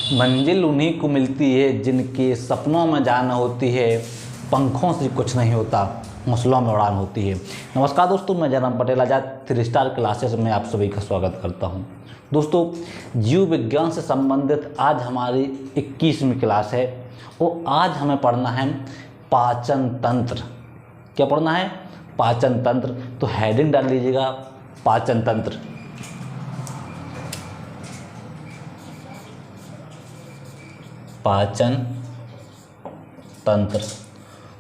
मंजिल उन्हीं को मिलती है जिनके सपनों में जान होती है, पंखों से कुछ नहीं होता, हौसलों में उड़ान होती है। नमस्कार दोस्तों, मैं जयराम पटेल आजाद 3 स्टार क्लासेस में आप सभी का स्वागत करता हूं। दोस्तों, जीव विज्ञान से संबंधित आज हमारी 21वीं क्लास है और आज हमें पढ़ना है पाचन तंत्र। क्या पढ़ना है? पाचन तंत्र। तो हेडिंग डाल लीजिएगा, पाचन तंत्र। पाचन तंत्र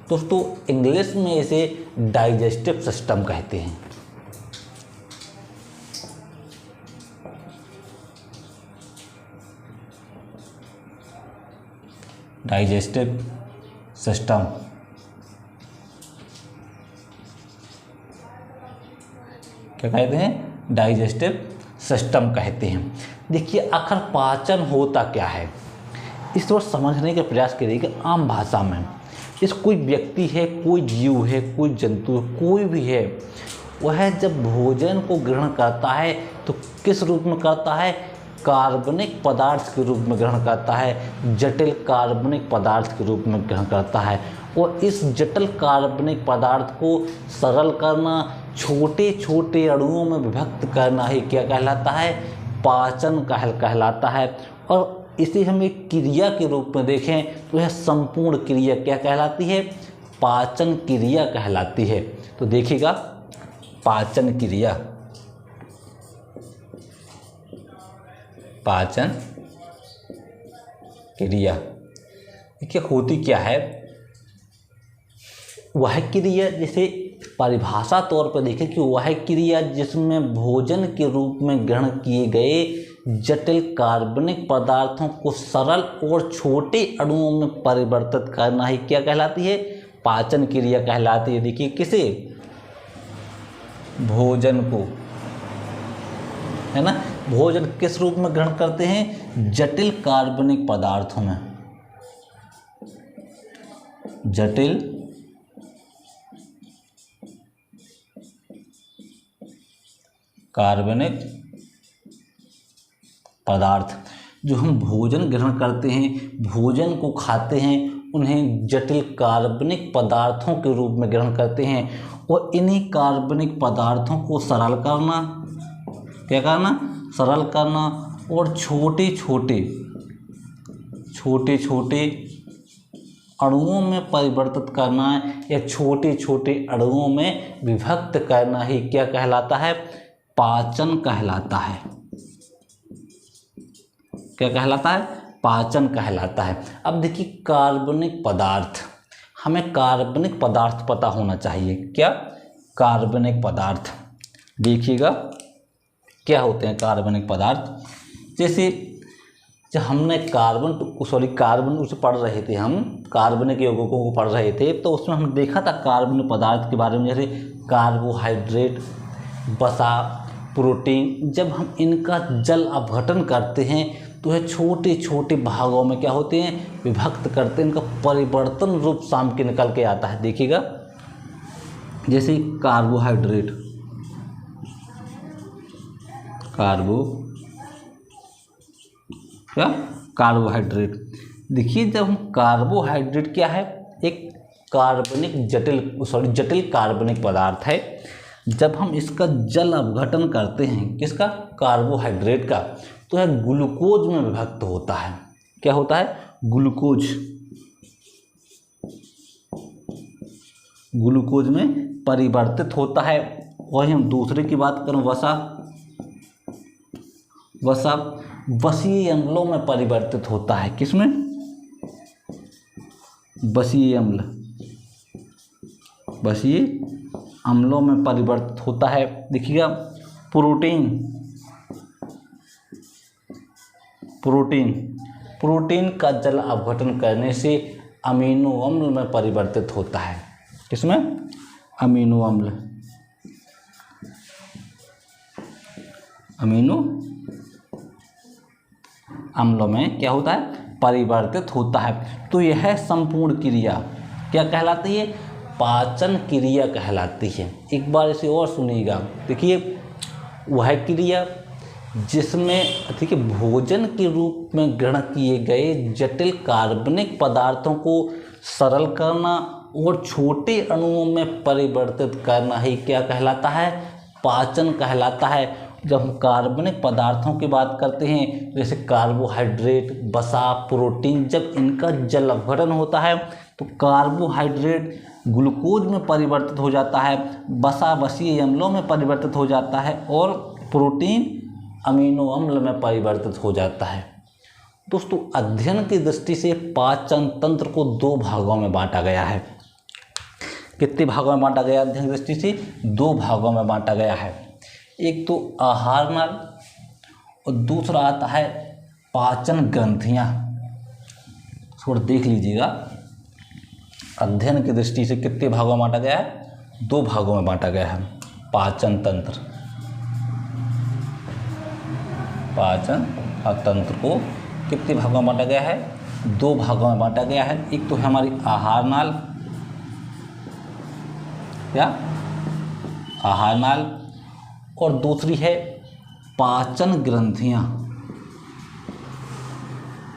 दोस्तों, इंग्लिश में इसे डाइजेस्टिव सिस्टम कहते हैं। डाइजेस्टिव सिस्टम क्या कहते हैं? डाइजेस्टिव सिस्टम कहते हैं। देखिए, आखिर पाचन होता क्या है, इस तरह समझने का प्रयास करिए कि आम भाषा में इस कोई व्यक्ति है, कोई जीव है, कोई जंतु है, कोई भी है, वह जब भोजन को ग्रहण करता है तो किस रूप में करता है? कार्बनिक पदार्थ के रूप में ग्रहण करता है, जटिल कार्बनिक पदार्थ के रूप में ग्रहण करता है। और इस जटिल कार्बनिक पदार्थ को सरल करना, छोटे छोटे अणुओं में विभक्त करना ही क्या कहलाता है? पाचन कहलाता है। और इसे हम एक क्रिया के रूप में देखें तो यह संपूर्ण क्रिया क्या कहलाती है? पाचन क्रिया कहलाती है। तो देखिएगा, पाचन क्रिया, पाचन क्रिया देखिए होती क्या है। वह क्रिया, जैसे परिभाषा तौर पर देखें कि वह क्रिया जिसमें भोजन के रूप में ग्रहण किए गए जटिल कार्बनिक पदार्थों को सरल और छोटे अणुओं में परिवर्तित करना ही क्या कहलाती है? पाचन क्रिया कहलाती है। देखिए, किसे? भोजन को, है ना। भोजन किस रूप में ग्रहण करते हैं? जटिल कार्बनिक पदार्थों में, जटिल कार्बनिक पदार्थ। जो हम भोजन ग्रहण करते हैं, भोजन को खाते हैं, उन्हें जटिल कार्बनिक पदार्थों के रूप में ग्रहण करते हैं। और इन्हीं कार्बनिक पदार्थों को सरल करना, क्या करना? सरल करना और छोटे छोटे अणुओं में परिवर्तित करना या छोटे छोटे अणुओं में विभक्त करना ही क्या कहलाता है? पाचन कहलाता है। क्या कहलाता है? पाचन कहलाता है। अब देखिए, कार्बनिक पदार्थ, हमें कार्बनिक पदार्थ पता होना चाहिए। क्या? कार्बनिक पदार्थ। देखिएगा क्या होते हैं कार्बनिक पदार्थ। जैसे जब हमने कार्बन उसे पढ़ रहे थे, हम कार्बनिक यौगिकों को पढ़ रहे थे, तो उसमें हम देखा था कार्बनिक पदार्थ के बारे में, जैसे कार्बोहाइड्रेट, वसा, प्रोटीन। जब हम इनका जल अपघटन करते हैं तो यह छोटे छोटे भागों में क्या होते हैं? विभक्त करते हैं। इनका परिवर्तन रूप साम के निकल के आता है। देखिएगा, जैसे कार्बोहाइड्रेट, कार्बोहाइड्रेट। देखिए, जब हम कार्बोहाइड्रेट क्या है? एक कार्बनिक जटिल कार्बनिक पदार्थ है। जब हम इसका जल अपघटन करते हैं, किसका? कार्बोहाइड्रेट का, तो यह ग्लूकोज में विभक्त होता है। क्या होता है? ग्लूकोज में परिवर्तित होता है। वही हम दूसरे की बात करें, वसा वसीय अम्लों में परिवर्तित होता है। किसमें? वसीय अम्लों में परिवर्तित होता है। देखिएगा, प्रोटीन का जल अपघटन करने से अमीनो अम्ल में परिवर्तित होता है। किसमें? अमीनो अम्लों में क्या होता है? परिवर्तित होता है। तो यह संपूर्ण क्रिया क्या कहलाती है? पाचन क्रिया कहलाती है। एक बार इसे और सुनिएगा। देखिए, वह क्रिया जिसमें ठीक है भोजन के रूप में ग्रहण किए गए जटिल कार्बनिक पदार्थों को सरल करना और छोटे अणुओं में परिवर्तित करना ही क्या कहलाता है, पाचन कहलाता है। जब हम कार्बनिक पदार्थों की बात करते हैं जैसे कार्बोहाइड्रेट, वसा, प्रोटीन, जब इनका जल अपघटन होता है तो कार्बोहाइड्रेट ग्लूकोज में परिवर्तित हो जाता है, वसा वसीय अम्लों में परिवर्तित हो जाता है और प्रोटीन अमीनो अम्ल में परिवर्तित हो जाता है। दोस्तों अध्ययन की दृष्टि से पाचन तंत्र को 2 भागों में बांटा गया है। कितने भागों में बांटा गया? अध्ययन की दृष्टि से 2 भागों में बांटा गया है। एक तो आहार नाल और दूसरा आता है पाचन ग्रंथियाँ। थोड़ा देख लीजिएगा, अध्ययन की दृष्टि से कितने भागों में बांटा गया है? 2 भागों में बांटा गया है। पाचन तंत्र, पाचन तंत्र को कितने भागों में बांटा गया है? 2 भागों में बांटा गया है। एक तो है हमारी आहार नाल, क्या आहार नाल, और दूसरी है पाचन ग्रंथियाँ।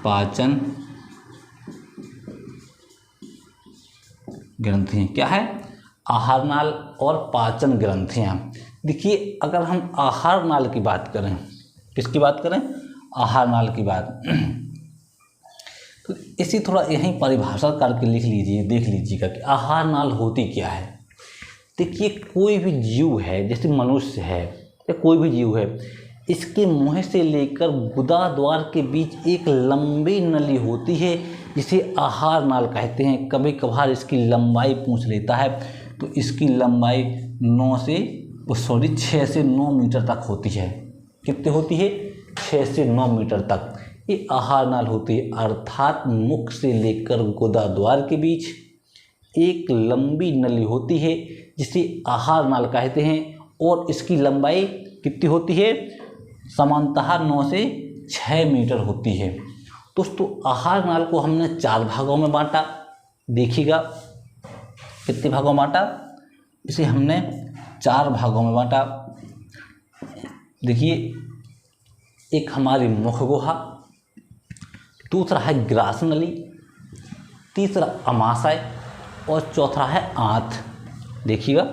पाचन ग्रंथियाँ क्या है? आहार नाल और पाचन ग्रंथियाँ। देखिए अगर हम आहार नाल की बात करें, किसकी बात करें? आहार नाल की बात तो इसी थोड़ा यहीं परिभाषा करके लिख लीजिए, देख लीजिएगा कि आहार नाल होती क्या है। देखिए कोई भी जीव है, जैसे मनुष्य है या कोई भी जीव है, इसके मुंह से लेकर गुदा द्वार के बीच एक लंबी नली होती है जिसे आहार नाल कहते हैं। कभी कभार इसकी लंबाई पूछ लेता है तो इसकी लंबाई 6 से 9 मीटर तक होती है। कितनी होती है? 6 से 9 मीटर तक ये आहार नाल होती है। अर्थात मुख से लेकर गुदा द्वार के बीच एक लंबी नली होती है जिसे आहार नाल कहते हैं और इसकी लंबाई कितनी होती है? सामान्यतः 9 से 6 मीटर होती है। दोस्तों आहार नाल को हमने 4 भागों में बांटा। देखिएगा कितने भागों में बांटा? इसे हमने 4 भागों में बांटा। देखिए एक हमारी मुख गुहा, दूसरा है ग्रास नली, तीसरा अमाशय और चौथा है आंत। देखिएगा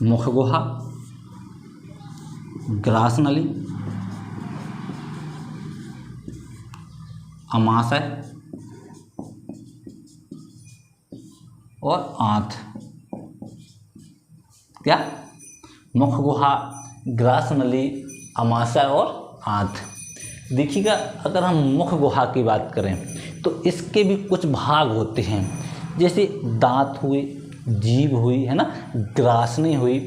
मुख गुहा, ग्रास नली, अमाशय और आंत। क्या? मुख गुहा, ग्रास नली, अमाशय और आंत। देखिएगा अगर हम मुख गुहा की बात करें तो इसके भी कुछ भाग होते हैं, जैसे दांत हुए, जीभ हुई, है ना, ग्रासनी हुई।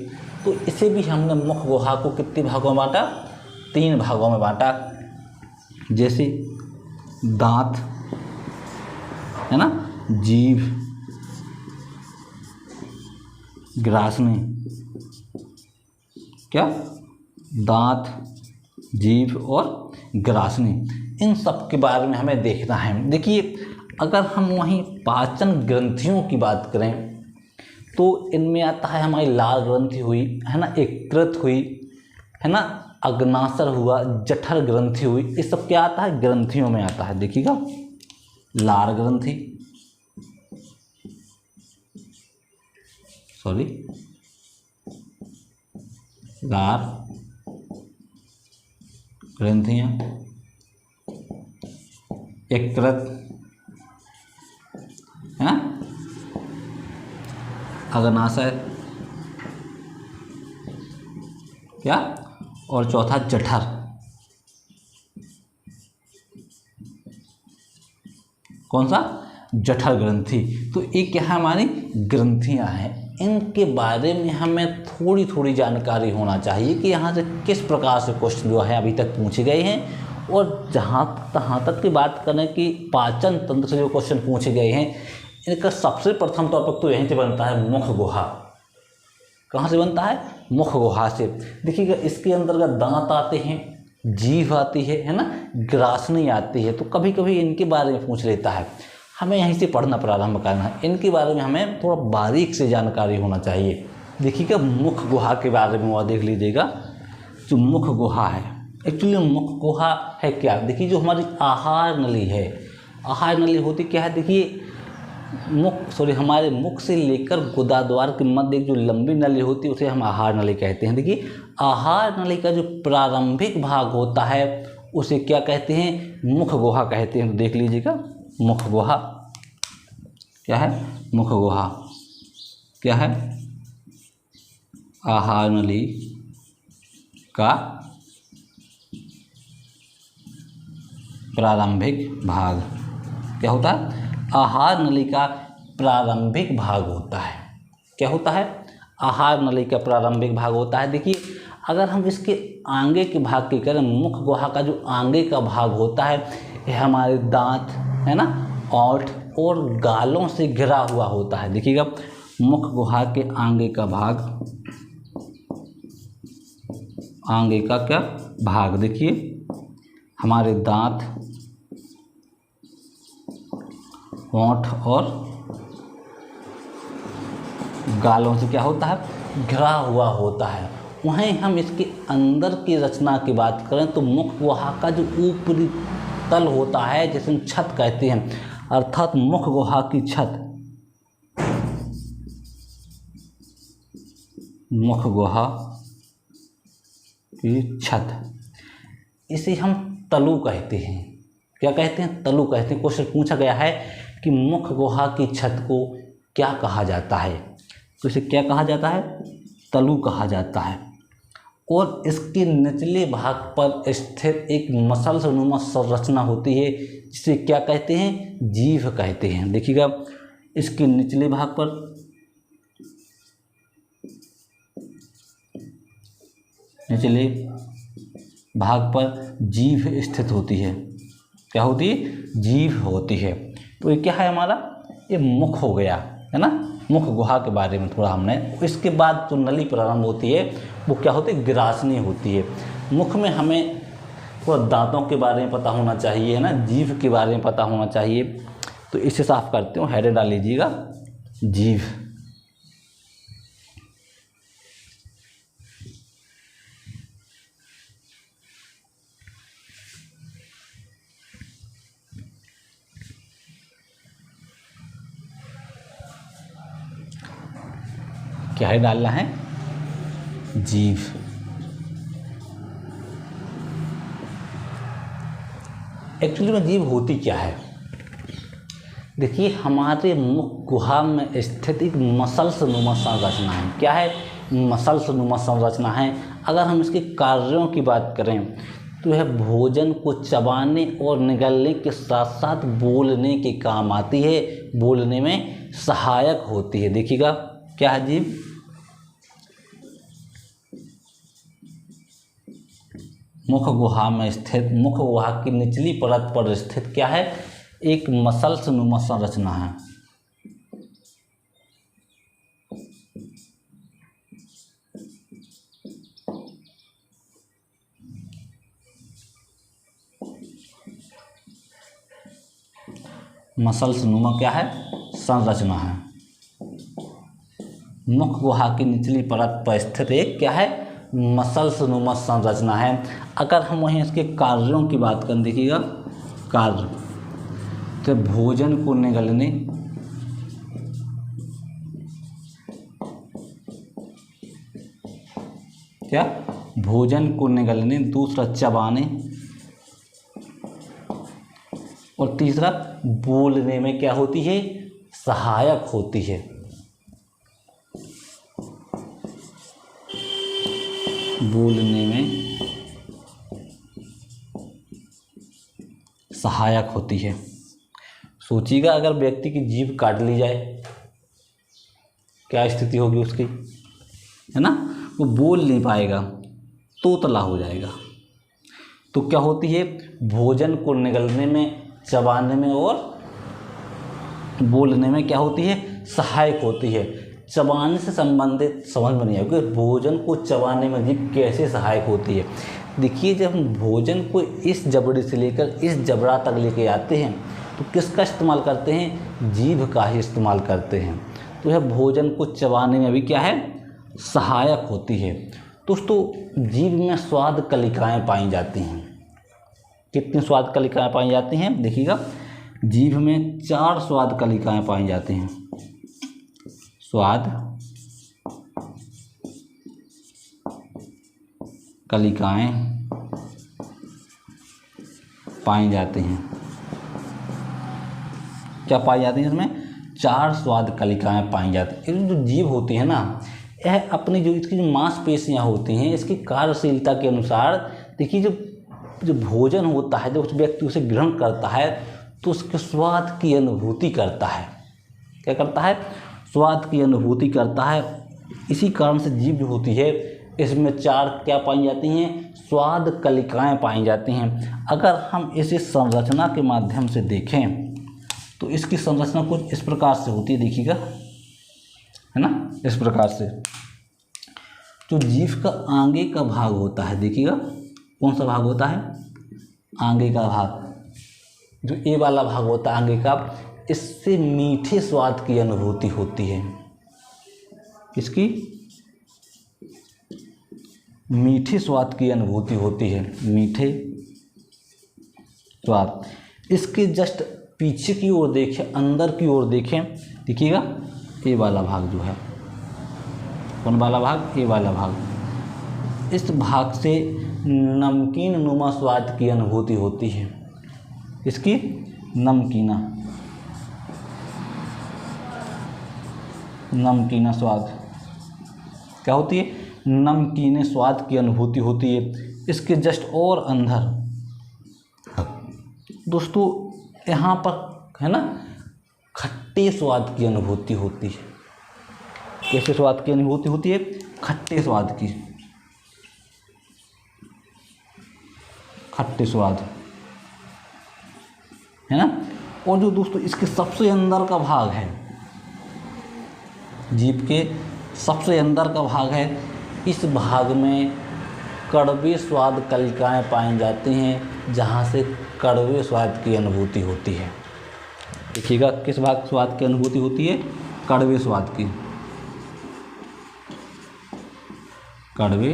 तो इसे भी हमने मुख गुहा को कितने भागों में बांटा? 3 भागों में बांटा। जैसे दांत, है ना, जीभ, ग्रासनी, क्या? दांत, जीभ और ग्रासनी, इन सब के बारे में हमें देखना है। देखिए अगर हम वहीं पाचन ग्रंथियों की बात करें तो इनमें आता है हमारी लाल ग्रंथि हुई, है ना, यकृत हुई, है ना, अग्नाशय हुआ, जठर ग्रंथि हुई। ये सब क्या आता है? ग्रंथियों में आता है। देखिएगा लार ग्रंथि, लार ग्रंथियाँ, यकृत, है ना, अग्नाशय, क्या, और चौथा जठर। कौन सा? जठर ग्रंथि। तो ये क्या है? हमारी ग्रंथियां हैं। इनके बारे में हमें थोड़ी थोड़ी जानकारी होना चाहिए कि यहाँ से किस प्रकार से क्वेश्चन जो है अभी तक पूछे गए हैं। और जहाँ तक की बात करें कि पाचन तंत्र से जो क्वेश्चन पूछे गए हैं, इनका सबसे प्रथम टॉपिक तो यहीं से बनता है मुख गुहा। कहाँ से बनता है? मुख गुहा से। देखिएगा इसके अंतर्गत दांत आते हैं, जीभ आती है ना, ग्रासनी आती है। तो कभी कभी इनके बारे में पूछ लेता है, हमें यहीं से पढ़ना प्रारंभ करना है। इनके बारे में हमें थोड़ा बारीक से जानकारी होना चाहिए। देखिएगा मुख गुहा के बारे में और देख लीजिएगा। जो मुख गुहा है, एक्चुअली मुख गुहा है क्या? देखिए जो हमारी आहार नली है, आहार नली होती क्या है? देखिए हमारे मुख से लेकर गुदा द्वार के मध्य एक जो लंबी नली होती है उसे हम आहार नली कहते हैं। देखिए आहार नली का जो प्रारंभिक भाग होता है उसे क्या कहते हैं? मुख गुहा कहते हैं। तो देख लीजिएगा मुख गुहा क्या है? मुख गुहा क्या है? आहार नली का प्रारंभिक भाग क्या होता है? आहार नली का प्रारंभिक भाग होता है। क्या होता है? आहार नली का प्रारंभिक भाग होता है। देखिए अगर हम इसके आगे के भाग की करें, मुख गुहा का जो आगे का भाग होता है यह हमारे दांत है ना, ओंठ और गालों से घिरा हुआ होता है। देखिएगा मुख गुहा के आगे का भाग, आगे का क्या भाग? देखिए हमारे दांत, होंठ और गालों से क्या होता है? घिरा हुआ होता है। वहीं हम इसके अंदर की रचना की बात करें तो मुख गुहा का जो ऊपरी तल होता है जिसे हम छत कहते हैं, अर्थात मुख गुहा की छत, मुख गुहा की छत, इसे हम तलु कहते हैं। क्या कहते हैं? तलु कहते हैं। क्वेश्चन पूछा गया है कि मुख गुहा की छत को क्या कहा जाता है? तो इसे क्या कहा जाता है? तलु कहा जाता है। और इसके निचले भाग पर स्थित एक मसलनुमा संरचना होती है जिसे क्या कहते हैं? जीभ कहते हैं। देखिएगा इसके निचले भाग पर जीभ स्थित होती है। क्या होती है? जीभ होती है। तो ये क्या है हमारा? ये मुख हो गया है ना, मुख गुहा के बारे में थोड़ा हमने। इसके बाद जो नली प्रारंभ होती है वो क्या होती है? ग्रासनी होती है। मुख में हमें थोड़ा दांतों के बारे में पता होना चाहिए है ना, जीभ के बारे में पता होना चाहिए। तो इसे साफ करते हूँ, हेडर डाल लीजिएगा जीभ। क्या है डालना है? जीभ। एक्चुअली में जीभ होती क्या है? देखिए हमारे मुख गुहा में स्थित एक मसल्सनुमा संरचना है। क्या है? मसल्सनुमा संरचना है। अगर हम इसके कार्यों की बात करें तो यह भोजन को चबाने और निगलने के साथ साथ बोलने के काम आती है, बोलने में सहायक होती है। देखिएगा क्या है जीभ? मुख गुहा में स्थित, मुख गुहा की निचली परत पर स्थित क्या है? एक मसल्सनुमा संरचना है। मसल्सनुमा क्या है? संरचना है। मुख गुहा की निचली परत पर स्थित एक क्या है? मसल्सनुमा संरचना है। अगर हम वहीं इसके कार्यों की बात करें, देखिएगा कार्य, तो भोजन को निगलने, क्या? भोजन को निगलने, दूसरा चबाने और तीसरा बोलने में क्या होती है? सहायक होती है। बोलने में सहायक होती है। सोचिएगा अगर व्यक्ति की जीभ काट ली जाए क्या स्थिति होगी उसकी, है ना? वो बोल नहीं पाएगा, तोतला हो जाएगा। तो क्या होती है? भोजन को निगलने में, चबाने में और बोलने में क्या होती है? सहायक होती है। चबाने से संबंधित समझ में नहीं आएगा कि भोजन को चबाने में जीभ कैसे सहायक होती है। देखिए जब हम भोजन को इस जबड़े से लेकर इस जबड़ा तक लेके आते हैं तो किसका इस्तेमाल करते हैं? जीभ का ही इस्तेमाल करते हैं। तो यह भोजन को चबाने में भी क्या है? सहायक होती है। दोस्तों जीभ में स्वाद कलिकाएं पाई जाती हैं। कितनी स्वाद कलिकाएं पाई जाती हैं देखिएगा, जीभ में 4 स्वाद कलिकाएं पाई जाती हैं। स्वाद कलिकाएं पाई जाती हैं। क्या पाई जाती हैं इसमें? 4 स्वाद कलिकाएं पाई जाती हैं। जो जीभ होती है ना, यह अपनी जो इसकी जो मांसपेशियां होती हैं, इसकी कार्यशीलता के अनुसार देखिए, जो भोजन होता है, जब उस व्यक्ति उसे ग्रहण करता है तो उसके स्वाद की अनुभूति करता है। क्या करता है? स्वाद की अनुभूति करता है। इसी कारण से जीभ जो होती है, इसमें 4 क्या पाई जाती हैं? स्वाद कलिकाएं पाई जाती हैं। अगर हम इसे संरचना के माध्यम से देखें तो इसकी संरचना कुछ इस प्रकार से होती है, देखिएगा, है ना, इस प्रकार से। जो जीभ का आगे का भाग होता है, देखिएगा, कौन सा भाग होता है? आगे का भाग, जो ए वाला भाग होता है आगे का, इससे मीठे स्वाद की अनुभूति होती है। इसकी मीठे स्वाद की अनुभूति होती है, मीठे स्वाद। इसके जस्ट पीछे की ओर देखें, अंदर की ओर देखें, देखिएगा, ए वाला भाग जो है, कौन वाला भाग? ए वाला भाग। इस भाग से नमकीन नुमा स्वाद की अनुभूति होती है। इसकी नमकीना स्वाद क्या होती है? नमकीने स्वाद की अनुभूति होती है। इसके जस्ट और अंदर दोस्तों यहाँ पर है ना, खट्टे स्वाद की अनुभूति होती है। कैसे स्वाद की अनुभूति होती है? खट्टे स्वाद की, खट्टे स्वाद, है ना। और जो दोस्तों इसके सबसे अंदर का भाग है, जीभ के सबसे अंदर का भाग है, इस भाग में कड़वे स्वाद कलिकाएं पाई जाती हैं, जहाँ से कड़वे स्वाद की अनुभूति होती है। देखिएगा, किस भाग स्वाद की अनुभूति होती है? कड़वे स्वाद की, कड़वे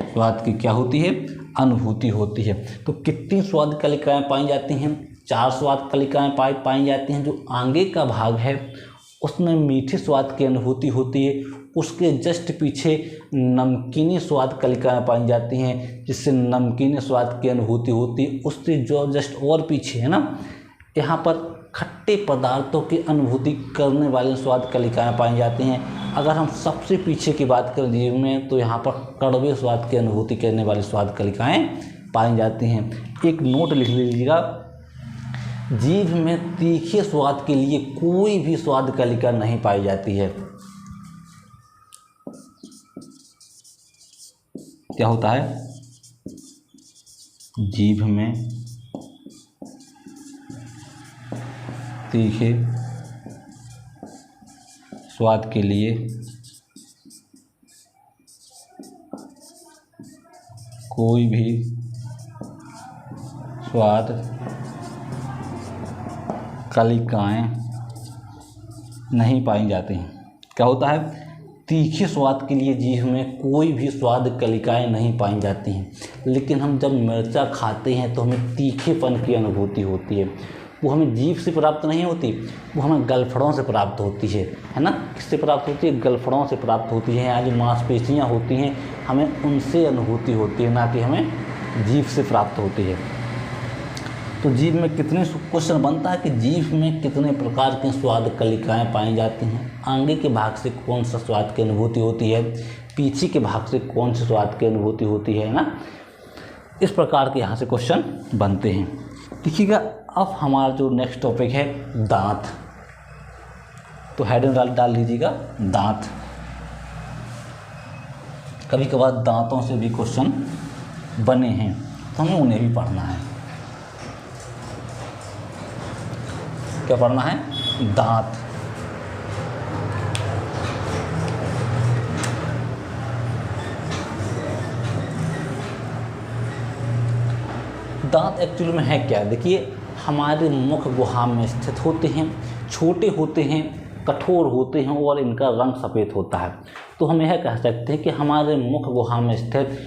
स्वाद की क्या होती है? अनुभूति होती है। तो कितनी स्वाद कलिकाएं पाई जाती हैं? 4 स्वाद कलिकाएं पाई जाती हैं। जो आगे का भाग है उसमें मीठे स्वाद की अनुभूति होती है। उसके जस्ट पीछे नमकीनी स्वाद कलिकाएं पाई जाती हैं, जिससे नमकीने स्वाद की अनुभूति होती है। उससे जो जस्ट और पीछे है ना, यहाँ पर खट्टे पदार्थों की अनुभूति करने वाले स्वाद कलिकाएं पाई जाती हैं। अगर हम सबसे पीछे की बात करें जीभ में, तो यहाँ पर कड़वे स्वाद की अनुभूति करने वाली स्वाद कलिकाएं पाई जाती हैं। एक नोट लिख लीजिएगा, जीभ में तीखे स्वाद के लिए कोई भी स्वाद कलिका नहीं पाई जाती है। क्या होता है? जीभ में तीखे स्वाद के लिए कोई भी स्वाद कलिकाएं नहीं पाई जाती हैं। क्या होता है? तीखे स्वाद के लिए जीभ में कोई भी स्वाद कलिकाएं नहीं पाई जाती हैं। लेकिन हम जब मिर्चा खाते हैं तो हमें तीखेपन की अनुभूति होती है। वो हमें जीभ से प्राप्त नहीं होती, वो हमें गलफड़ों से प्राप्त होती है ना। किससे प्राप्त होती है? गलफड़ों से प्राप्त होती है। यहाँ जो मांसपेशियाँ होती हैं, हमें उनसे अनुभूति होती है, ना कि हमें जीभ से प्राप्त होती है। तो जीभ में कितने क्वेश्चन बनता है कि जीभ में कितने प्रकार के स्वाद कलिकाएं पाई जाती हैं, आगे के भाग से कौन सा स्वाद की अनुभूति होती है, पीछे के भाग से कौन से स्वाद की अनुभूति होती है ना। इस प्रकार के यहाँ से क्वेश्चन बनते हैं। देखिएगा, अब हमारा जो नेक्स्ट टॉपिक है दांत, तो हेडिंग डाल लीजिएगा दांत। कभी कभार दांतों से भी क्वेश्चन बने हैं, तो हमें उन्हें भी पढ़ना है। क्या पढ़ना है? दांत। दांत एक्चुअली में है क्या? देखिए, हमारे मुख गुहा में स्थित होते हैं, छोटे होते हैं, कठोर होते हैं और इनका रंग सफ़ेद होता है। तो हम यह कह सकते हैं कि हमारे मुख गुहा में स्थित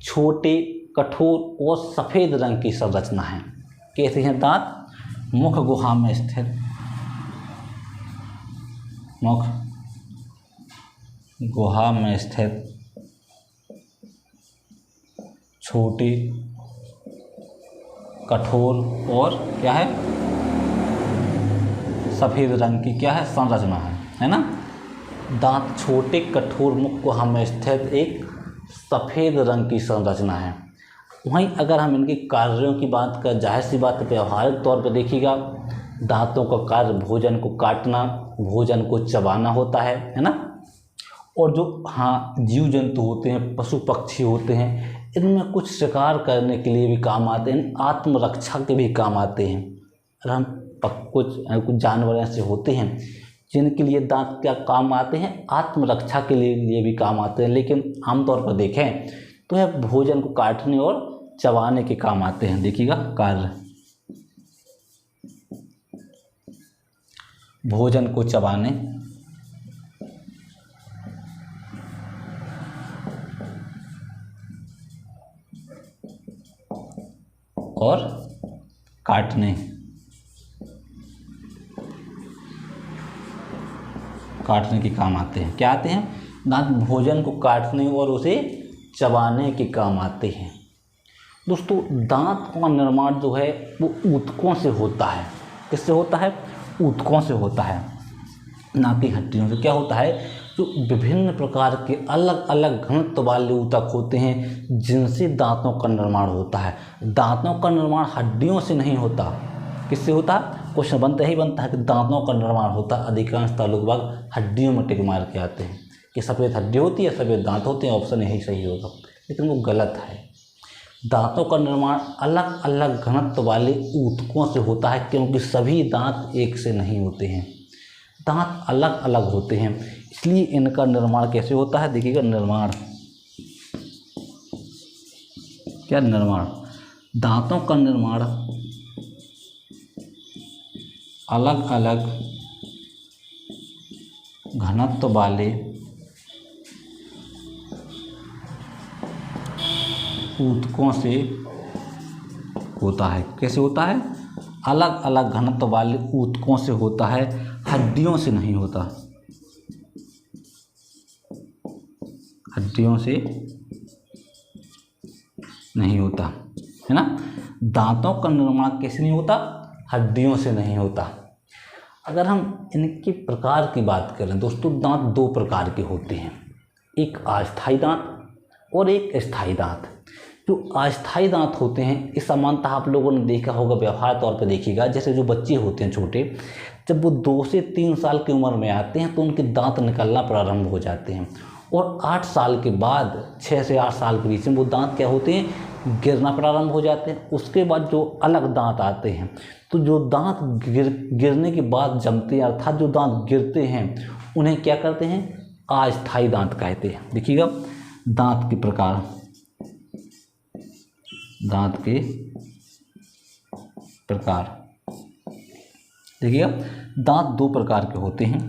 छोटे, कठोर और सफ़ेद रंग की संरचना है। कैसे हैं दांत? मुख गुहा में स्थित, मुख गुहा में स्थित छोटी, कठोर और क्या है, सफ़ेद रंग की क्या है, संरचना है ना। दांत छोटे, कठोर, मुख गुहा में स्थित एक सफ़ेद रंग की संरचना है। वहीं अगर हम इनके कार्यों की बात करें, जाहिर सी बात है व्यवहारिक तौर पर देखिएगा, दांतों का कार्य भोजन को काटना, भोजन को चबाना होता है ना। और जो जीव जंतु होते हैं, पशु पक्षी होते हैं, इनमें कुछ शिकार करने के लिए भी काम आते हैं, आत्मरक्षा के भी काम आते हैं। अगर हम कुछ जानवर ऐसे होते हैं जिनके लिए दांत क्या काम आते हैं, आत्मरक्षा के लिए भी काम आते हैं, लेकिन आमतौर पर देखें तो यह भोजन को काटने और चबाने के काम आते हैं। देखिएगा कार्य, भोजन को चबाने और काटने के काम आते हैं। क्या आते हैं? दांत भोजन को काटने और उसे चबाने के काम आते हैं। दोस्तों, दांत का निर्माण जो है वो ऊतकों से होता है। किससे होता है? ऊतकों से होता है, ना कि हड्डियों से। क्या होता है? जो विभिन्न प्रकार के अलग अलग घनत्व वाले ऊतक होते हैं जिनसे दांतों का निर्माण होता है। दांतों का निर्माण हड्डियों से नहीं होता। किससे होता? क्वेश्चन बनता ही बनता है कि दांतों का निर्माण होता अधिकांशतः लोग हड्डियों में टिक मार के आते हैं कि सफ़ेद हड्डी होती है, सफ़ेद दांत होते हैं, ऑप्शन यही सही होगा, लेकिन वो गलत है। दांतों का निर्माण अलग अलग घनत्व वाले ऊतकों से होता है, क्योंकि सभी दांत एक से नहीं होते हैं, दांत अलग अलग होते हैं, इसलिए इनका निर्माण कैसे होता है? देखिएगा, निर्माण क्या, निर्माण, दांतों का निर्माण अलग अलग घनत्व वाले ऊतकों से होता है। कैसे होता है? अलग अलग घनत्व वाले ऊतकों से होता है, हड्डियों से नहीं होता, हड्डियों से नहीं होता, है ना। दांतों का निर्माण कैसे नहीं होता? हड्डियों से नहीं होता। अगर हम इनके प्रकार की बात करें दोस्तों, दांत दो प्रकार के होते हैं, एक अस्थायी दांत और एक स्थायी दांत। जो अस्थायी दांत होते हैं, इस समानता आप लोगों ने देखा होगा, व्यवहार तौर पर देखिएगा, जैसे जो बच्चे होते हैं छोटे, जब वो 2 से 3 साल की उम्र में आते हैं तो उनके दांत निकलना प्रारंभ हो जाते हैं, और 8 साल के बाद, 6 से 8 साल के बीच में वो दांत क्या होते हैं? गिरना प्रारंभ हो जाते हैं। उसके बाद जो अलग दांत आते हैं, तो जो दांत गिरने के बाद जमते हैं, अर्थात जो दांत गिरते हैं, उन्हें क्या करते हैं? अस्थायी दांत कहते हैं। देखिएगा, दांत के प्रकार, दांत के प्रकार, देखिएगा, दांत दो प्रकार के होते हैं,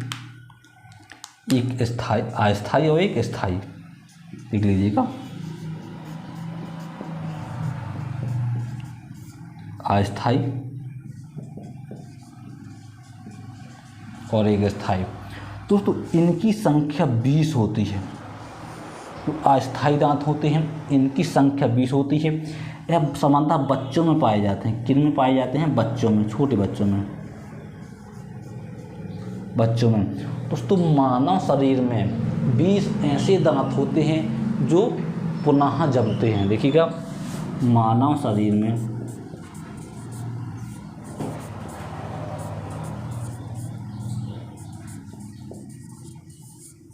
एक स्थायी, अस्थायी और एक स्थायी। देख लीजिएगा, अस्थायी और एक स्थायी। दोस्तों, इनकी संख्या 20 होती है। जो अस्थायी दांत होते हैं, इनकी संख्या 20 होती है। यह सामान्यतः बच्चों में पाए जाते हैं। किन में पाए जाते हैं? बच्चों में, छोटे बच्चों में, बच्चों में। दोस्तों, मानव शरीर में 20 ऐसे दांत होते हैं जो पुनः जमते हैं। देखिएगा, मानव शरीर में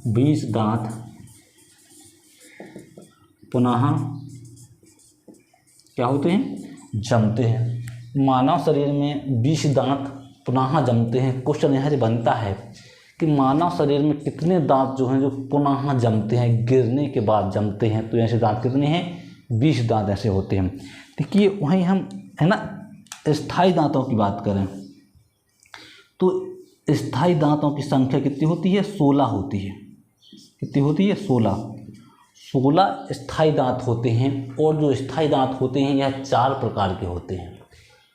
20 दांत पुनः क्या होते हैं? जमते हैं। मानव शरीर में 20 दांत पुनः जमते हैं। क्वेश्चन यहाँ से बनता है कि मानव शरीर में कितने दांत जो हैं जो पुनः जमते हैं, गिरने के बाद जमते हैं। तो ऐसे दांत कितने हैं? 20 दांत ऐसे होते हैं। देखिए, वहीं हम, है ना, स्थायी दांतों की बात करें तो स्थायी दांतों की संख्या कितनी होती है? 16 होती है। कितनी होती है? 16 स्थायी दांत होते हैं। और जो स्थायी दांत होते हैं यह 4 प्रकार के होते हैं।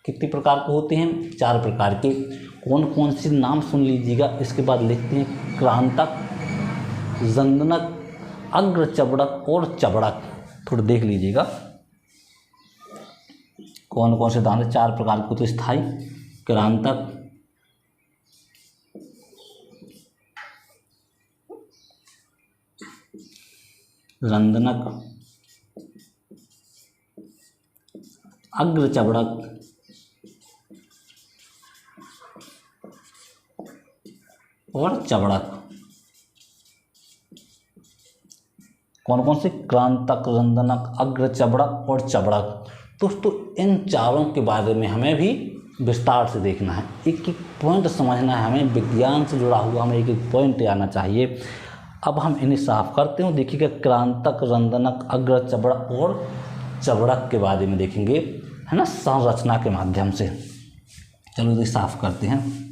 कितने प्रकार के होते हैं? 4 प्रकार के। कौन कौन से नाम सुन लीजिएगा, इसके बाद लिखते हैं। क्रांतक, जंदनक, अग्र चबड़क और चबड़क। थोड़ा देख लीजिएगा कौन कौन से दांत 4 प्रकार के होते हैं। स्थायी, क्रांतक, रंदनक, अग्र चबड़क और चबड़क। कौन कौन से? क्रांतक, रंदनक, अग्र चबड़क और चबड़क। दोस्तों इन चारों के बारे में हमें भी विस्तार से देखना है, एक एक पॉइंट समझना है हमें। विज्ञान से जुड़ा हुआ हमें एक एक पॉइंट आना चाहिए। अब हम इन्हें साफ करते हैं। देखिएगा क्रांतक, रंदनक, अग्र चबड़क और चबड़क के बारे में देखेंगे, है ना, संरचना के माध्यम से। चलो इसे साफ करते हैं।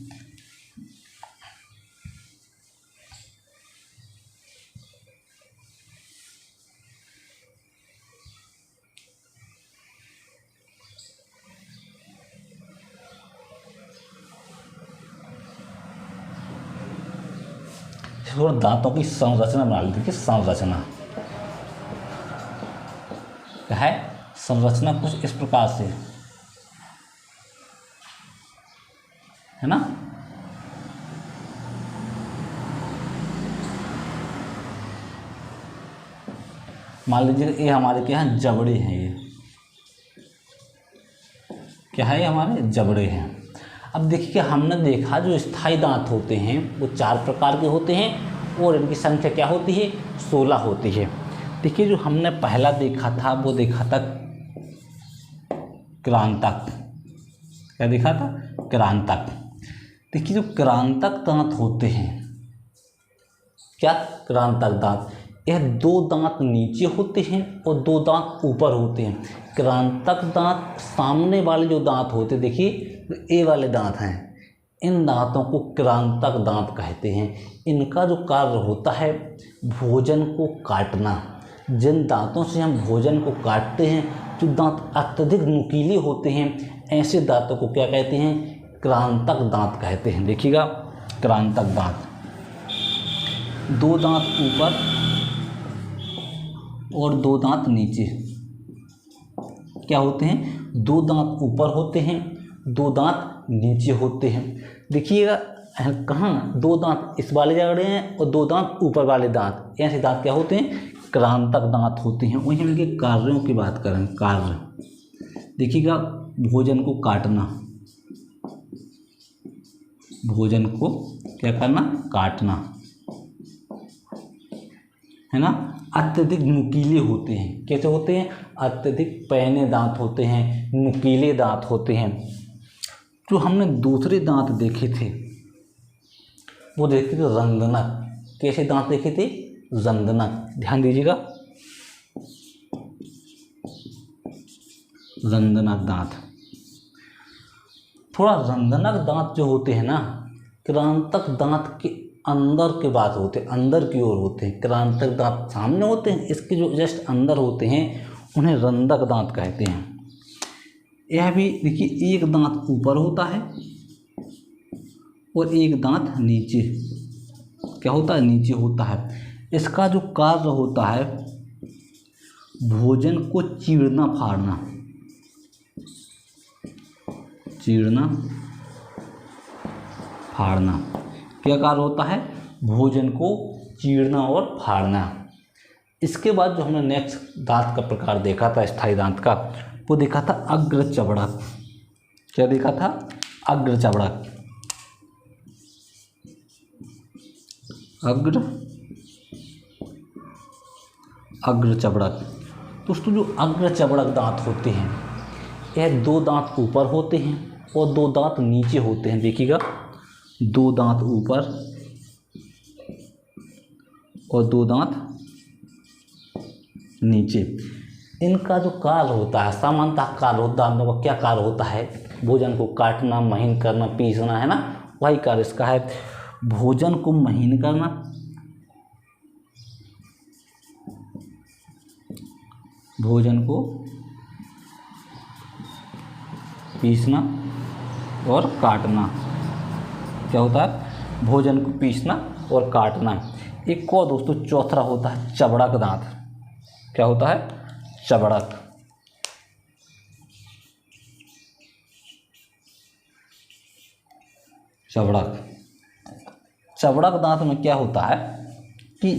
थोड़ा दांतों की संरचना बना लेते हैं। संरचना क्या है? संरचना कुछ इस प्रकार से, है ना। मान लीजिए ये हमारे क्या है? जबड़े हैं। ये क्या है? ये हमारे जबड़े हैं। अब देखिए हमने देखा जो स्थायी दांत होते हैं वो 4 प्रकार के होते हैं और इनकी संख्या क्या होती है? 16 होती है। देखिए जो हमने पहला देखा था वो देखा था क्रांतक। क्या देखा था? क्रांतक। देखिए जो क्रांतक दांत होते हैं, क्या? क्रांतक दांत, यह 2 दांत नीचे होते हैं और 2 दांत ऊपर होते हैं। क्रांतक दांत सामने वाले जो दांत होते हैं, देखिए ये वाले दांत हैं, इन दांतों को क्रांतक दांत कहते हैं। इनका जो कार्य होता है भोजन को काटना। जिन दांतों से हम भोजन को काटते हैं, जो दांत अत्यधिक नुकीले होते हैं, ऐसे दांतों को क्या कहते हैं? क्रांतक दांत कहते हैं। देखिएगा क्रांतक दांत, 2 दांत ऊपर और 2 दांत नीचे। क्या होते हैं? 2 दांत ऊपर होते हैं, 2 दांत नीचे होते हैं। देखिएगा कहाँ 2 दांत इस वाले जगह हैं और 2 दांत ऊपर वाले दांत, ऐसे दांत क्या होते हैं? क्रांतक दांत होते हैं। वहीं हम इनके कार्यों की बात करें। कार्य देखिएगा, भोजन को काटना, भोजन को क्या करना? काटना, है ना। अत्यधिक नुकीले होते हैं। कैसे होते हैं? अत्यधिक पैने दांत होते हैं, नुकीले दांत होते हैं। जो हमने दूसरे दांत देखे थे वो देखे थे रंदनक। कैसे दांत देखे थे? रंदनक। ध्यान दीजिएगा, रंदनक दांत। थोड़ा रंदनक दांत जो होते हैं ना, क्रांतक दांत के अंदर के बात होते हैं, अंदर की ओर होते हैं। क्रांतक दांत सामने होते हैं, इसके जो जस्ट अंदर होते हैं उन्हें रंदक दांत कहते हैं। यह भी देखिए, एक दांत ऊपर होता है और एक दांत नीचे। क्या होता है? नीचे होता है। इसका जो कार्य होता है भोजन को चीरना फाड़ना, चीरना फाड़ना। क्या कार्य होता है? भोजन को चीरना और फाड़ना। इसके बाद जो हमने नेक्स्ट दांत का प्रकार देखा था स्थायी दांत का, वो देखा था अग्र चबड़क। क्या देखा था? अग्र चबड़क। अग्र चबड़क। दोस्तों जो अग्र चबड़क दांत होते हैं यह 2 दांत ऊपर होते हैं और 2 दांत नीचे होते हैं। देखिएगा, 2 दांत ऊपर और 2 दांत नीचे। इनका जो कार्य होता है, सामान्यतः कार्य होता है, दांतों का क्या कार्य होता है? भोजन को काटना, महीन करना, पीसना, है ना, वही कार्य इसका है। भोजन को महीन करना, भोजन को पीसना और काटना। क्या होता है? भोजन को पीसना और काटना। एक और दोस्तों चौथा होता है चबड़क दांत। क्या होता है? चबड़क। चबड़क। चबड़क दांत में क्या होता है कि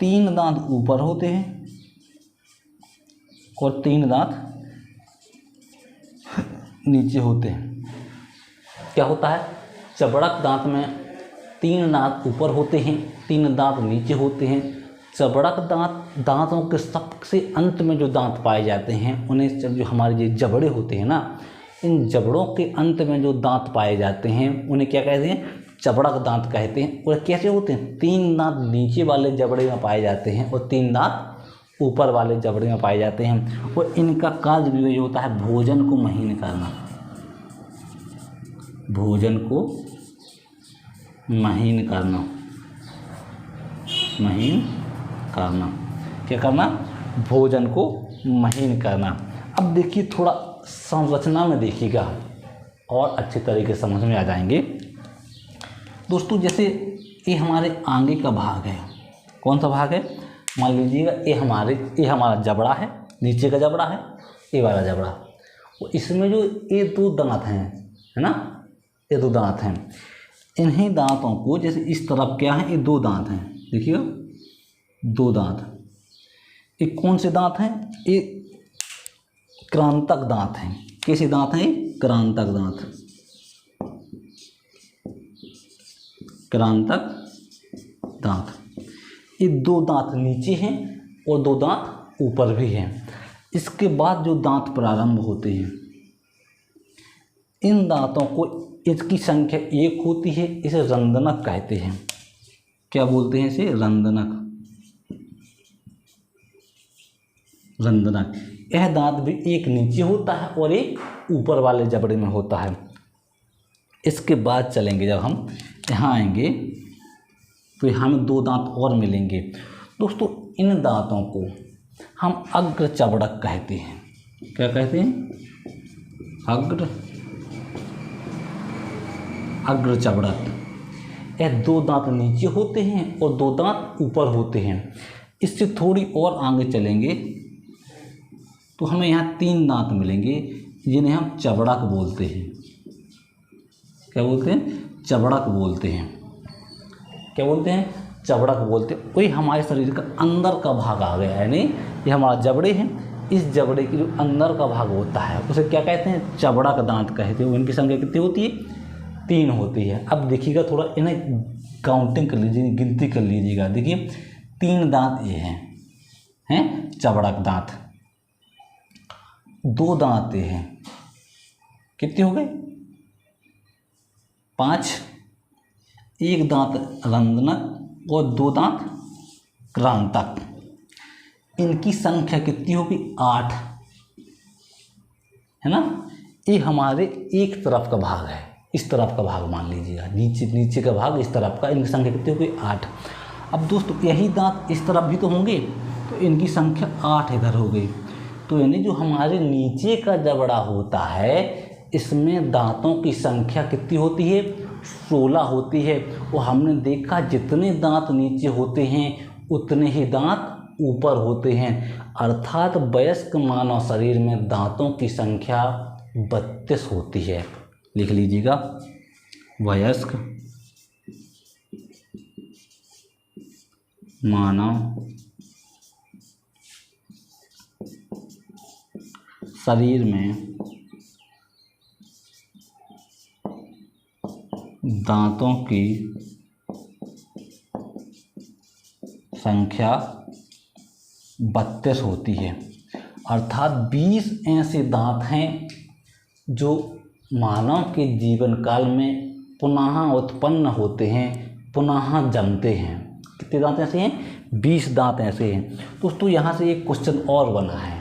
3 दांत ऊपर होते हैं और 3 दांत नीचे होते हैं। क्या होता है? चबड़क दांत में 3 दांत ऊपर होते हैं, 3 दांत नीचे होते हैं। चबड़क दांत, दांतों के सबसे अंत में जो दांत पाए जाते हैं उन्हें, जो हमारे ये जबड़े होते हैं ना, इन जबड़ों के अंत में जो दांत पाए जाते हैं उन्हें क्या कहते हैं? चबड़क दांत कहते हैं। और कैसे होते हैं? 3 दांत नीचे वाले जबड़े में पाए जाते हैं और 3 दांत ऊपर वाले जबड़े में पाए जाते हैं। और इनका कार्य भी ये होता है भोजन को महीन करना। भोजन को महीन करना, महीन करना। क्या करना? भोजन को महीन करना। अब देखिए थोड़ा संरचना में देखिएगा और अच्छे तरीके से समझ में आ जाएंगे दोस्तों। जैसे ये हमारे आगे का भाग है। कौन सा भाग है? मान लीजिएगा ये हमारा जबड़ा है, नीचे का जबड़ा है, ये वाला जबड़ा। और इसमें जो ये 2 दांत हैं, है ना, ये 2 दांत हैं। इन्हीं दांतों को, जैसे इस तरफ क्या है, ये 2 दांत हैं, देखिएगा 2 दांत। ये कौन से दांत हैं? ये क्रांतक दांत हैं। कैसे दांत हैं? क्रांतक दांत। क्रांतक दांत। ये 2 दांत नीचे हैं और 2 दांत ऊपर भी हैं। इसके बाद जो दांत प्रारंभ होते हैं, इन दांतों को, इसकी संख्या 1 होती है। इसे रंदनक कहते हैं। क्या बोलते हैं इसे? रंदनक। रंदनक। यह दांत भी एक नीचे होता है और एक ऊपर वाले जबड़े में होता है। इसके बाद चलेंगे, जब हम यहाँ आएंगे तो यहाँ में 2 दांत और मिलेंगे दोस्तों। इन दांतों को हम अग्र चबड़क कहते हैं। क्या कहते हैं? अग्र चबड़क। यह 2 दांत नीचे होते हैं और 2 दांत ऊपर होते हैं। इससे थोड़ी और आगे चलेंगे तो हमें यहाँ 3 दांत मिलेंगे, जिन्हें हम चबड़क बोलते हैं। क्या बोलते हैं? चबड़क बोलते हैं। क्या बोलते हैं? चबड़क बोलते हैं। वही हमारे शरीर का अंदर का भाग आ गया, यानी ये हमारा जबड़े हैं। इस जबड़े की जो अंदर का भाग होता है उसे क्या कहते हैं? चबड़क दांत कहते हैं। इनकी संख्या कितनी होती है? 3 होती है। अब देखिएगा, थोड़ा इन्हें काउंटिंग कर लीजिए, गिनती कर लीजिएगा। देखिए 3 दांत ये हैं चबड़क दांत। 2 दांत ये हैं, कितने हो गए? 5। 1 दांत रंदनक और 2 दांत क्रांतक। इनकी संख्या कितनी होगी? 8, है ना। ये हमारे एक तरफ का भाग है, इस तरफ का भाग मान लीजिएगा, नीचे का भाग इस तरफ का। इनकी संख्या कितनी होगी? 8। अब दोस्तों यही दांत इस तरफ भी तो होंगे, तो इनकी संख्या 8 इधर हो गई। तो यानी जो हमारे नीचे का जबड़ा होता है, इसमें दांतों की संख्या कितनी होती है? 16 होती है। और हमने देखा जितने दांत नीचे होते हैं उतने ही दांत ऊपर होते हैं। अर्थात वयस्क मानव शरीर में दांतों की संख्या 32 होती है। लिख लीजिएगा, वयस्क मानव शरीर में दांतों की संख्या 32 होती है। अर्थात 20 ऐसे दांत हैं जो मानव के जीवन काल में पुनः उत्पन्न होते हैं, पुनः जमते हैं। कितने दांत ऐसे हैं? 20 दांत ऐसे हैं। दोस्तों यहाँ से एक क्वेश्चन और बना है,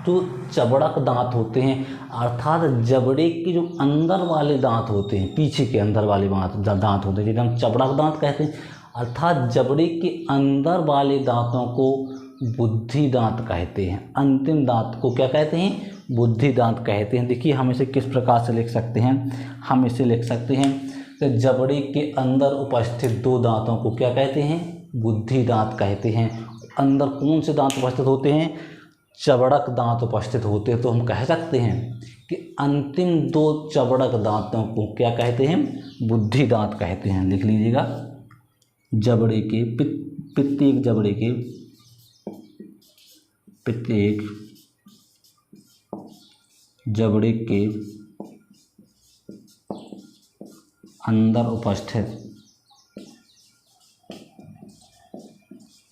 जो चबड़क दांत होते हैं, अर्थात जबड़े के जो अंदर वाले दांत होते हैं, पीछे के अंदर वाले दांत होते हैं, जिन्हें हम चबड़क दांत कहते हैं, अर्थात जबड़े के अंदर वाले दांतों को बुद्धि दांत कहते हैं। अंतिम दांत को क्या कहते हैं? बुद्धि दांत कहते हैं। देखिए हम इसे किस प्रकार से लिख सकते हैं, हम इसे लिख सकते हैं कि जबड़े के अंदर उपस्थित दो दांतों को क्या कहते हैं? बुद्धि दांत कहते हैं। अंदर कौन से दांत उपस्थित होते हैं? चबड़क दांत उपस्थित होते हैं। तो हम कह सकते हैं कि अंतिम दो चबड़क दांतों को क्या कहते हैं? बुद्धि दांत कहते हैं। लिख लीजिएगा, जबड़े के प्रत्येक जबड़े के प्रत्येक जबड़े के अंदर उपस्थित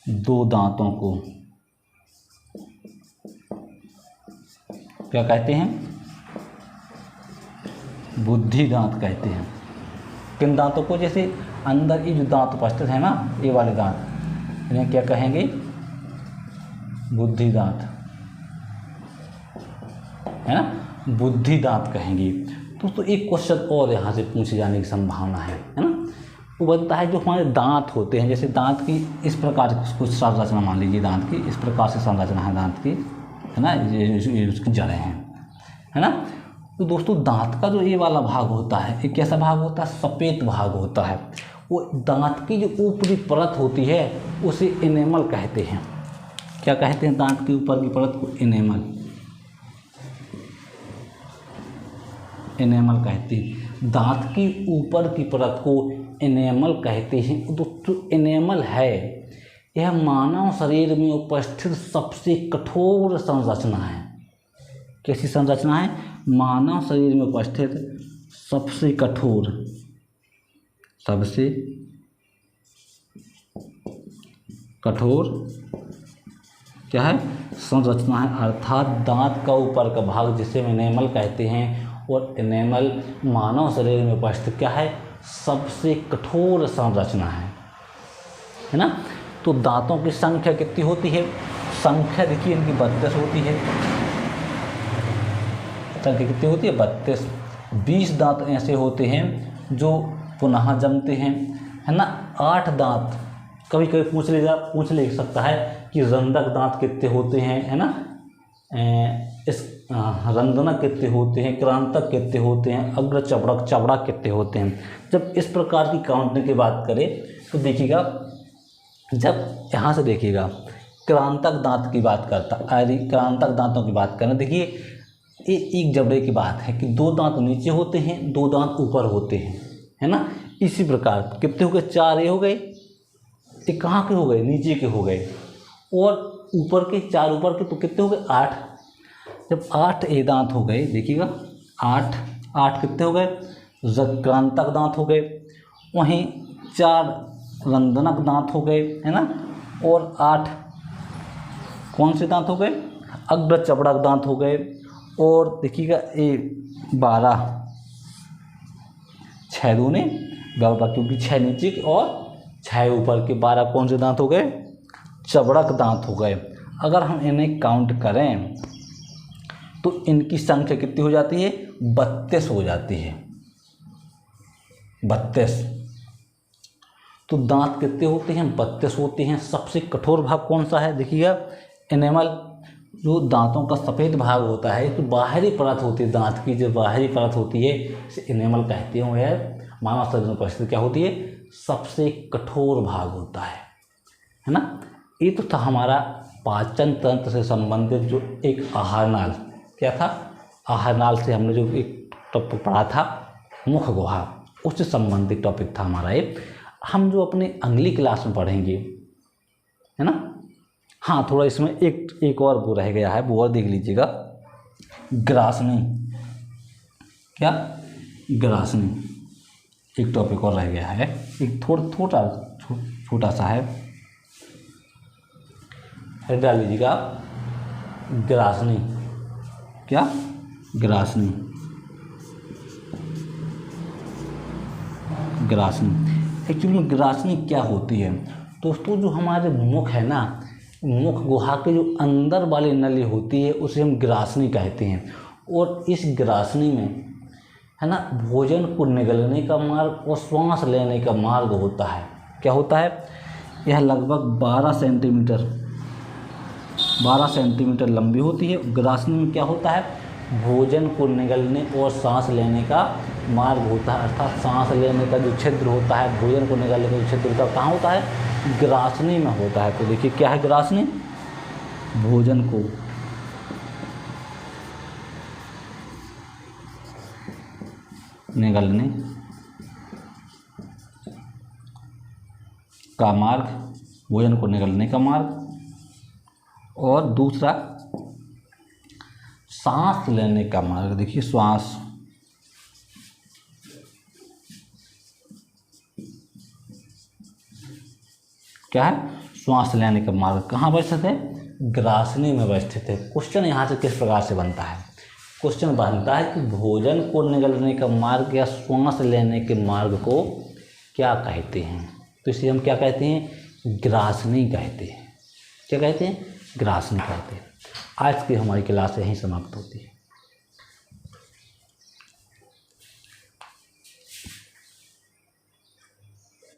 दो दांतों को क्या कहते हैं? बुद्धि दांत कहते हैं। किन दांतों को? जैसे अंदर ये जो दांत उपस्थित है ना, ये वाले दांत, इन्हें क्या कहेंगे? बुद्धि दांत, है ना, बुद्धि दांत कहेंगे। तो एक क्वेश्चन और यहाँ से पूछे जाने की संभावना है ना, वो बनता है जो हमारे दांत होते हैं, जैसे दांत की इस प्रकार कुछ संरचना मान लीजिए, दांत की इस प्रकार से संरचना है दांत की, है ना, ये उसकी जड़ें हैं, है ना। तो दोस्तों दांत का जो ये वाला भाग होता है, एक कैसा भाग होता है? सफेद भाग होता है। वो दांत की जो ऊपरी परत होती है उसे इनेमल कहते हैं। क्या कहते हैं? दांत के ऊपर की परत को इनेमल, इनेमल कहते हैं। दांत की ऊपर की परत को इनेमल कहते हैं। दोस्तों इनेमल है, यह मानव शरीर में उपस्थित सबसे कठोर संरचना है। कैसी संरचना है? मानव शरीर में उपस्थित सबसे कठोर, सबसे कठोर क्या है? संरचना है। अर्थात दांत का ऊपर का भाग जिसे हम इनेमल कहते हैं, और इनेमल मानव शरीर में उपस्थित क्या है? सबसे कठोर संरचना है ना। तो दांतों की संख्या कितनी होती है? संख्या देखिए इनकी 32 होती है। संख्या कितनी होती है? 32। 20 दांत ऐसे होते हैं जो पुनः जमते हैं, है ना। 8 दांत, कभी कभी पूछ ले सकता है कि रंधक दांत कितने होते हैं, है ना, इस रंधनक कितने होते हैं, क्रांतक कितने होते हैं, अग्र चबड़क कितने होते हैं। जब इस प्रकार की काउंटिंग की बात करें तो देखिएगा, जब यहाँ से देखिएगा क्रांतक दांत की बात करता, क्रांतक दांतों की बात करें, देखिए ये एक जबड़े की बात है कि 2 दांत नीचे होते हैं, 2 दांत ऊपर होते हैं, है ना। इसी प्रकार कितने हो गए? 4 ये हो गए, ये कहाँ के हो गए? नीचे के हो गए। और ऊपर के 4 ऊपर के, तो कितने हो गए? 8। जब 8 ये दांत हो गए, देखिएगा 8 कितने हो गए? क्रांतक दांत हो गए। वहीं 4 रंधनक दांत हो गए, है ना, और 8 कौन से दांत हो गए? अग्र चबड़क दांत हो गए। और देखिएगा ये 12, 6 दूने 12, क्योंकि 6 नीचे और 6 ऊपर के, 12 कौन से दांत हो गए? चबड़क दांत हो गए। अगर हम इन्हें काउंट करें तो इनकी संख्या कितनी हो जाती है? 32 हो जाती है, 32। तो दांत कितने होते हैं? 32 होते हैं। सबसे कठोर भाग कौन सा है? देखिएगा इनेमल, जो दांतों का सफ़ेद भाग होता है, तो बाहरी परत होती है दांत की, जो बाहरी परत होती है इसे इनेमल कहते हैं। वह मानव शरीर में उपस्थित क्या होती है? सबसे कठोर भाग होता है ना। ये तो था हमारा पाचन तंत्र से संबंधित जो एक आहार नाल, क्या था? आहार नाल से हमने जो एक टॉपिक पढ़ा था, मुख गुहा, उससे संबंधित टॉपिक था हमारा ये। हम जो अपने अगली क्लास में पढ़ेंगे, है ना। हाँ, थोड़ा इसमें एक और वो रह गया है, वो और देख लीजिएगा। ग्रासनी, क्या? ग्रासनी एक टॉपिक और रह गया है, एक छोटा सा है, डाल लीजिएगा। ग्रासनी, क्या? ग्रासनी, ग्रासनी। एक्चुअली ग्रासनी क्या होती है दोस्तों? जो हमारे मुख है ना, मुख गुहा के जो अंदर वाली नली होती है उसे हम ग्रासनी कहते हैं। और इस ग्रासनी में है ना भोजन को निगलने का मार्ग और श्वास लेने का मार्ग होता है। क्या होता है? यह लगभग 12 सेंटीमीटर लंबी होती है। ग्रासनी में क्या होता है? भोजन को निगलने और सांस लेने का मार्ग होता है, अर्थात सांस लेने का जो छिद्र होता है, भोजन को निगलने का जो छिद्र होता है, कहाँ होता है? ग्रासनी में होता है। तो देखिए क्या है ग्रासनी? भोजन को निगलने का मार्ग, भोजन को निगलने का मार्ग, और दूसरा सांस लेने का मार्ग। देखिए श्वास, क्या है? श्वास लेने का मार्ग कहाँ अवस्थित है? ग्रासनी में अवस्थित है। क्वेश्चन यहाँ से किस प्रकार से बनता है? क्वेश्चन बनता है कि भोजन को निगलने का मार्ग या श्वास लेने के मार्ग को क्या कहते हैं? तो इसे हम क्या कहते हैं? ग्रासनी कहते हैं। क्या कहते हैं? ग्रासनी कहते हैं। आज की हमारी क्लास यहीं समाप्त होती है।